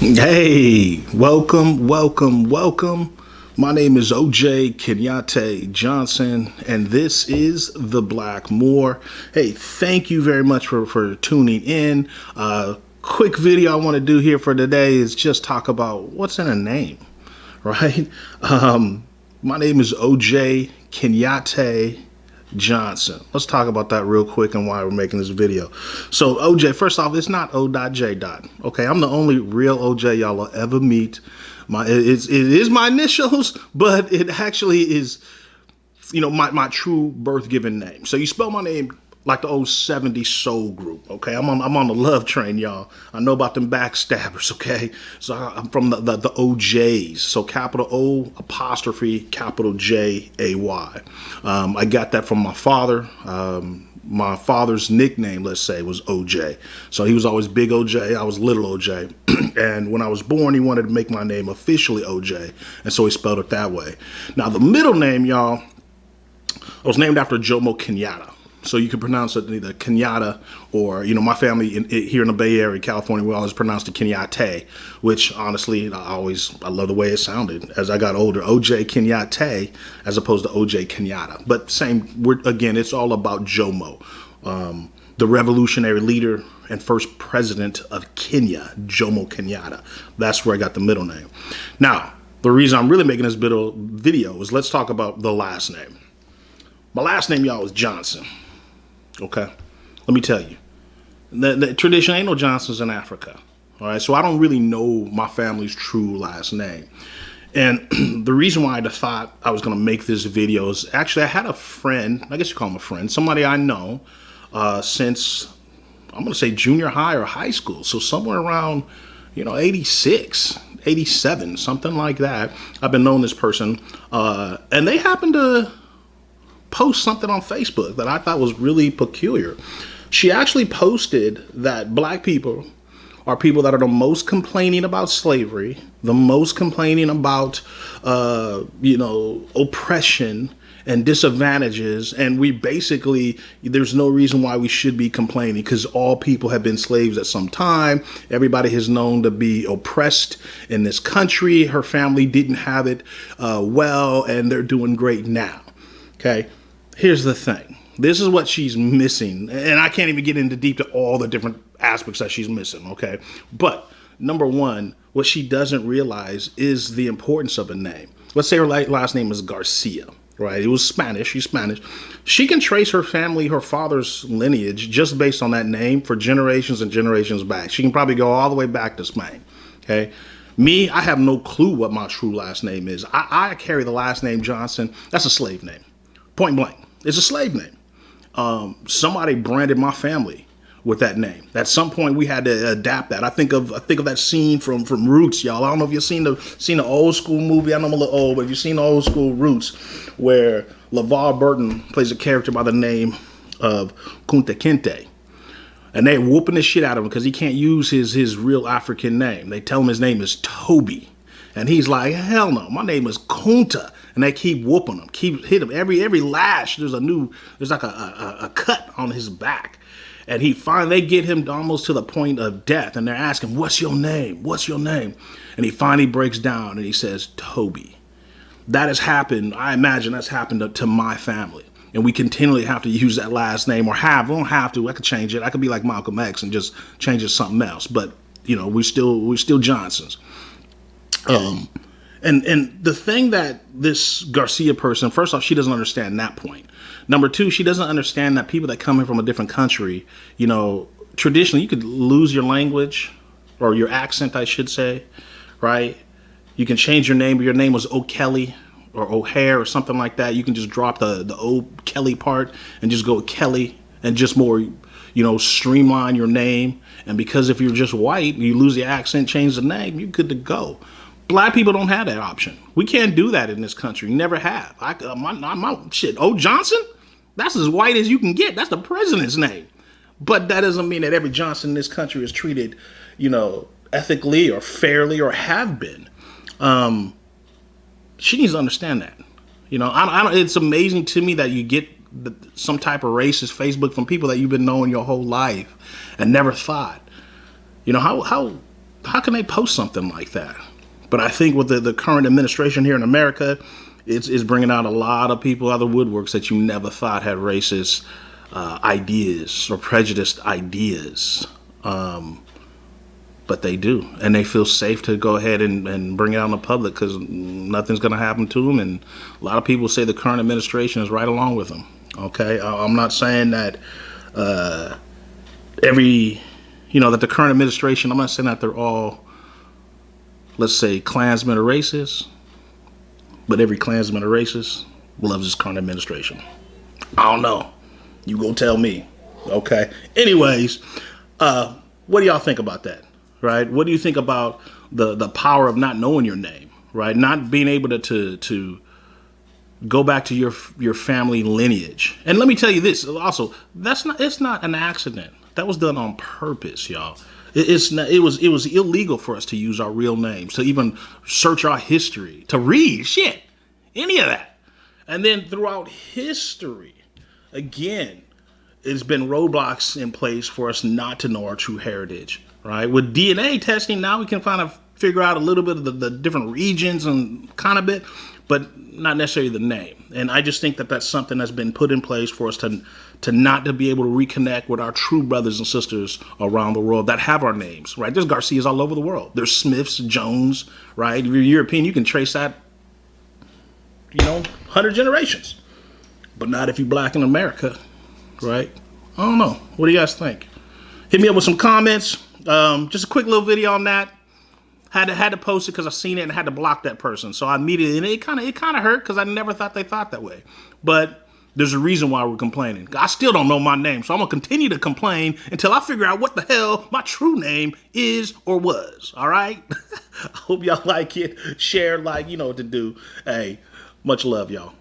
Hey, welcome. My name is OJ Kenyatte Johnson, and this is The Black More. Hey, thank you very much for tuning in. Quick video I want to do here for today is just talk about what's in a name, right? My name is OJ Kenyatte Johnson. Let's talk about that real quick and why we're making this video. So OJ, first off, it's not O.J. Okay, I'm the only real OJ y'all will ever meet. It is my initials, but it actually is, my true birth given name. So you spell my name like the old 70s soul group, okay? I'm on the love train, y'all. I know about them backstabbers, okay? So I'm from the OJs. So capital O apostrophe capital J-A-Y. I got that from my father. My father's nickname, let's say, was OJ. So he was always Big OJ. I was Little OJ. And when I was born, he wanted to make my name officially OJ. And so he spelled it that way. Now, the middle name, y'all, I was named after Jomo Kenyatta. So you can pronounce it either Kenyatta or, my family here in the Bay Area, California, we always pronounced it Kenyatte, which honestly, I love the way it sounded. As I got older, OJ Kenyatte as opposed to OJ Kenyatta. But again, it's all about Jomo, the revolutionary leader and first president of Kenya, Jomo Kenyatta. That's where I got the middle name. Now, the reason I'm really making this video is let's talk about the last name. My last name, y'all, is Johnson. Okay, let me tell you, the tradition ain't no Johnsons in Africa. All right, so I don't really know my family's true last name. And the reason why I thought I was going to make this video is actually I had a friend, I guess you call him a friend, somebody I know since, I'm going to say junior high or high school. So somewhere around, 86, 87, something like that. I've been knowing this person and they happened to post something on Facebook that I thought was really peculiar. She actually posted that black people are people that are the most complaining about slavery, the most complaining about, oppression and disadvantages. And there's no reason why we should be complaining because all people have been slaves at some time. Everybody has known to be oppressed in this country. Her family didn't have it well, and they're doing great now. Okay. Here's the thing. This is what she's missing. And I can't even get into deep to all the different aspects that she's missing. Okay. But number one, what she doesn't realize is the importance of a name. Let's say her last name is Garcia, right? It was Spanish. She's Spanish. She can trace her family, her father's lineage just based on that name for generations and generations back. She can probably go all the way back to Spain. Okay. Me, I have no clue what my true last name is. I carry the last name Johnson. That's a slave name. Point blank. It's a slave name. Somebody branded my family with that name. At some point, we had to adapt that. I think of that scene from Roots, y'all. I don't know if you've seen the old school movie. I know I'm a little old, but you've seen the old school Roots, where LeVar Burton plays a character by the name of Kunta Kinte. And they're whooping the shit out of him because he can't use his real African name. They tell him his name is Toby. And he's like, hell no, my name is Kunta. And they keep whooping him, keep hitting him. Every lash, there's like a cut on his back. And they get him almost to the point of death. And they're asking, what's your name? What's your name? And he finally breaks down and he says, Toby. That has happened. I imagine that's happened to my family. And we continually have to use that last name we don't have to. I could change it. I could be like Malcolm X and just change it to something else. But, we're still Johnsons. And the thing that this Garcia person, first off, she doesn't understand that point. Number two, she doesn't understand that people that come in from a different country, traditionally you could lose your language or your accent, I should say, right? You can change your name, but your name was O'Kelly or O'Hare or something like that. You can just drop the O'Kelly part and just go Kelly and just more, streamline your name. And because if you're just white, you lose the accent, change the name, you're good to go. Black people don't have that option. We can't do that in this country. Never have. O. Johnson? That's as white as you can get. That's the president's name. But that doesn't mean that every Johnson in this country is treated, ethically or fairly or have been. She needs to understand that. It's amazing to me that you get some type of racist Facebook from people that you've been knowing your whole life and never thought. How How can they post something like that? But I think with the current administration here in America, it's bringing out a lot of people out of the woodworks that you never thought had racist ideas or prejudiced ideas. But they do, and they feel safe to go ahead and bring it out in the public because nothing's going to happen to them. And a lot of people say the current administration is right along with them. Okay, I'm not saying that that the current administration, I'm not saying that they're all, let's say, Klansmen or racist, but every Klansman or racist loves this current administration. I don't know. You go tell me. Okay. Anyways, what do y'all think about that? Right? What do you think about the power of not knowing your name? Right? Not being able to go back to your family lineage. And let me tell you this also, it's not an accident. That was done on purpose, y'all. It was illegal for us to use our real names, to even search our history, to read any of that. And then throughout history, again, it's been roadblocks in place for us not to know our true heritage, right? With DNA testing, now we can kind of figure out a little bit of the different regions and kind of bit, but not necessarily the name. And I just think that that's something that's been put in place for us to not to be able to reconnect with our true brothers and sisters around the world that have our names, right? There's Garcias all over the world. There's Smiths, Jones, right? If you're European, you can trace that, 100 generations. But not if you're black in America, right? I don't know. What do you guys think? Hit me up with some comments. Just a quick little video on that. Had to post it because I seen it and had to block that person. So I immediately, and it kind of hurt because I never thought they thought that way. But there's a reason why we're complaining. I still don't know my name, so I'm gonna continue to complain until I figure out what the hell my true name is or was. All right. I hope y'all like it. Share, you know what to do. Hey, much love, y'all.